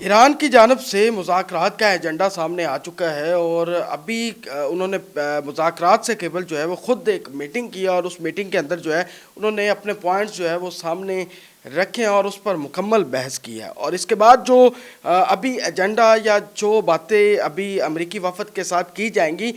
ایران کی جانب سے مذاکرات کا ایجنڈا سامنے آ چکا ہے اور ابھی انہوں نے مذاکرات سے قبل جو ہے وہ خود ایک میٹنگ کی اور اس میٹنگ کے اندر جو ہے انہوں نے اپنے پوائنٹس جو ہے وہ سامنے رکھے ہیں اور اس پر مکمل بحث کی ہے۔ اور اس کے بعد جو ابھی ایجنڈا یا جو باتیں ابھی امریکی وفد کے ساتھ کی جائیں گی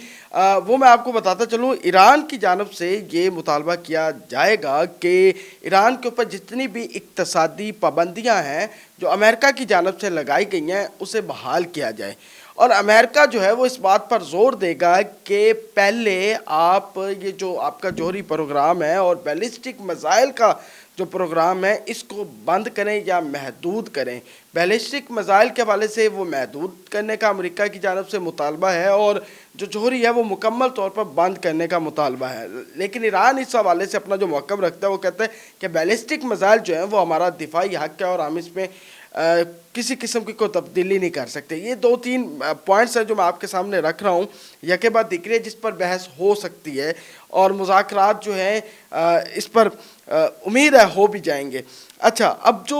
وہ میں آپ کو بتاتا چلوں۔ ایران کی جانب سے یہ مطالبہ کیا جائے گا کہ ایران کے اوپر جتنی بھی اقتصادی پابندیاں ہیں جو امریکہ کی جانب سے لگائی گئی ہیں اسے بحال کیا جائے، اور امریکہ جو ہے وہ اس بات پر زور دے گا کہ پہلے آپ یہ جو آپ کا جوہری پروگرام ہے اور بیلسٹک میزائل کا جو پروگرام ہے اس کو بند کریں یا محدود کریں۔ بیلسٹک میزائل کے حوالے سے وہ محدود کرنے کا امریکہ کی جانب سے مطالبہ ہے اور جو جوہری ہے وہ مکمل طور پر بند کرنے کا مطالبہ ہے، لیکن ایران اس حوالے سے اپنا جو موقف رکھتا ہے وہ کہتا ہے کہ بیلسٹک میزائل جو ہیں وہ ہمارا دفاعی حق ہے اور ہم اس میں کسی قسم کی کوئی تبدیلی نہیں کر سکتے۔ یہ دو تین پوائنٹس ہیں جو میں آپ کے سامنے رکھ رہا ہوں یکے بعد دیکھ جس پر بحث ہو سکتی ہے اور مذاکرات جو ہیں اس پر امید ہے ہو بھی جائیں گے۔ اچھا، اب جو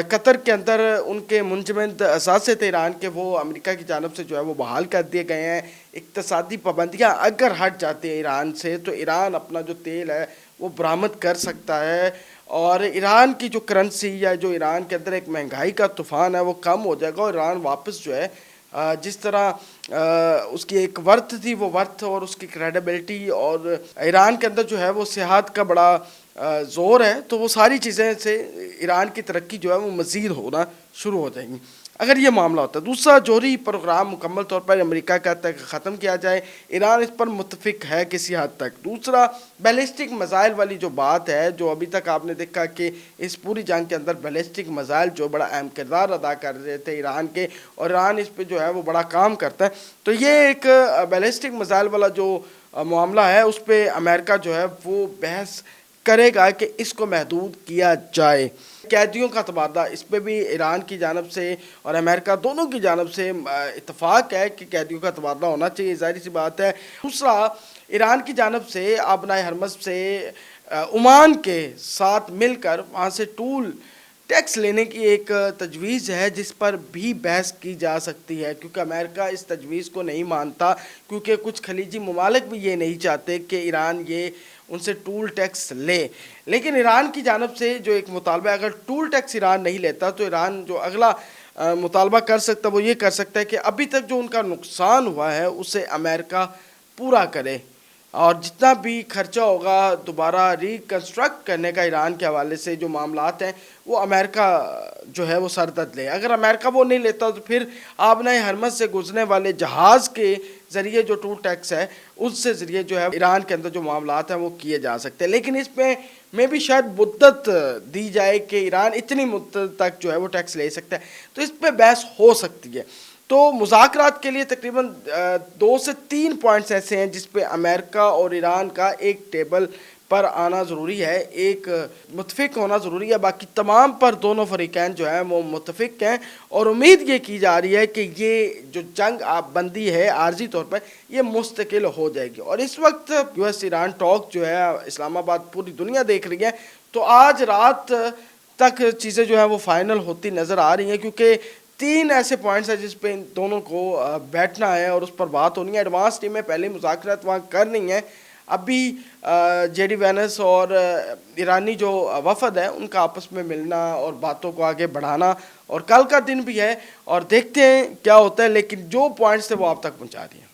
قطر کے اندر ان کے منجمد اثاثے تھے ایران کے وہ امریکہ کی جانب سے جو ہے وہ بحال کر دیے گئے ہیں۔ اقتصادی پابندیاں اگر ہٹ جاتی ہیں ایران سے تو ایران اپنا جو تیل ہے وہ برآمد کر سکتا ہے اور ایران کی جو کرنسی یا جو ایران کے اندر ایک مہنگائی کا طوفان ہے وہ کم ہو جائے گا اور ایران واپس جو ہے جس طرح اس کی ایک ورتھ تھی وہ ورتھ اور اس کی کریڈیبلٹی، اور ایران کے اندر جو ہے وہ سیاحت کا بڑا زور ہے، تو وہ ساری چیزیں سے ایران کی ترقی جو ہے وہ مزید ہونا شروع ہو جائیں گی اگر یہ معاملہ ہوتا ہے۔ دوسرا، جوہری پروگرام مکمل طور پر امریکہ کہتا ہے کہ ختم کیا جائے، ایران اس پر متفق ہے کسی حد تک۔ دوسرا، بیلسٹک میزائل والی جو بات ہے جو ابھی تک آپ نے دیکھا کہ اس پوری جنگ کے اندر بیلسٹک میزائل جو بڑا اہم کردار ادا کر رہے تھے ایران کے، اور ایران اس پہ جو ہے وہ بڑا کام کرتا ہے، تو یہ ایک بیلسٹک میزائل والا جو معاملہ ہے اس پہ امریکہ جو ہے وہ بحث کرے گا کہ اس کو محدود کیا جائے۔ قیدیوں کا تبادلہ، اس پہ بھی ایران کی جانب سے اور امریکہ دونوں کی جانب سے اتفاق ہے کہ قیدیوں کا تبادلہ ہونا چاہیے، ظاہر سی بات ہے۔ دوسرا، ایران کی جانب سے آبنائے حرمز سے عمان کے ساتھ مل کر وہاں سے ٹول ٹیکس لینے کی ایک تجویز ہے جس پر بھی بحث کی جا سکتی ہے، کیونکہ امریکہ اس تجویز کو نہیں مانتا، کیونکہ کچھ خلیجی ممالک بھی یہ نہیں چاہتے کہ ایران یہ ان سے ٹول ٹیکس لے۔ لیکن ایران کی جانب سے جو ایک مطالبہ ہے، اگر ٹول ٹیکس ایران نہیں لیتا تو ایران جو اگلا مطالبہ کر سکتا وہ یہ کر سکتا ہے کہ ابھی تک جو ان کا نقصان ہوا ہے اسے امریکہ پورا کرے، اور جتنا بھی خرچہ ہوگا دوبارہ ریکنسٹرکٹ کرنے کا ایران کے حوالے سے جو معاملات ہیں وہ امریکہ جو ہے وہ سردرد لے۔ اگر امریکہ وہ نہیں لیتا تو پھر آبنائے حرمز سے گزرنے والے جہاز کے ذریعے جو ٹول ٹیکس ہے اس سے ذریعے جو ہے ایران کے اندر جو معاملات ہیں وہ کیے جا سکتے ہیں، لیکن اس میں بھی شاید مدت دی جائے کہ ایران اتنی مدت تک جو ہے وہ ٹیکس لے سکتا ہے، تو اس پہ بحث ہو سکتی ہے۔ تو مذاکرات کے لیے تقریباً 2 سے 3 پوائنٹس ایسے ہیں جس پہ امریکہ اور ایران کا ایک ٹیبل پر آنا ضروری ہے، ایک متفق ہونا ضروری ہے، باقی تمام پر دونوں فریقین جو ہیں وہ متفق ہیں، اور امید یہ کی جا رہی ہے کہ یہ جو جنگ بندی ہے عارضی طور پر یہ مستقل ہو جائے گی۔ اور اس وقت یو ایس ایران ٹاک جو ہے اسلام آباد پوری دنیا دیکھ رہی ہے، تو آج رات تک چیزیں جو ہیں وہ فائنل ہوتی نظر آ رہی ہیں، کیونکہ 3 ایسے پوائنٹس ہیں جس پہ ان دونوں کو بیٹھنا ہے اور اس پر بات ہونی ہے۔ ایڈوانس ٹیمیں پہلے مذاکرات وہاں کر رہی ہیں، ابھی جے ڈی وینس اور ایرانی جو وفد ہے ان کا آپس میں ملنا اور باتوں کو آگے بڑھانا، اور کل کا دن بھی ہے اور دیکھتے ہیں کیا ہوتا ہے، لیکن جو پوائنٹس تھے وہ آپ تک پہنچا دیے۔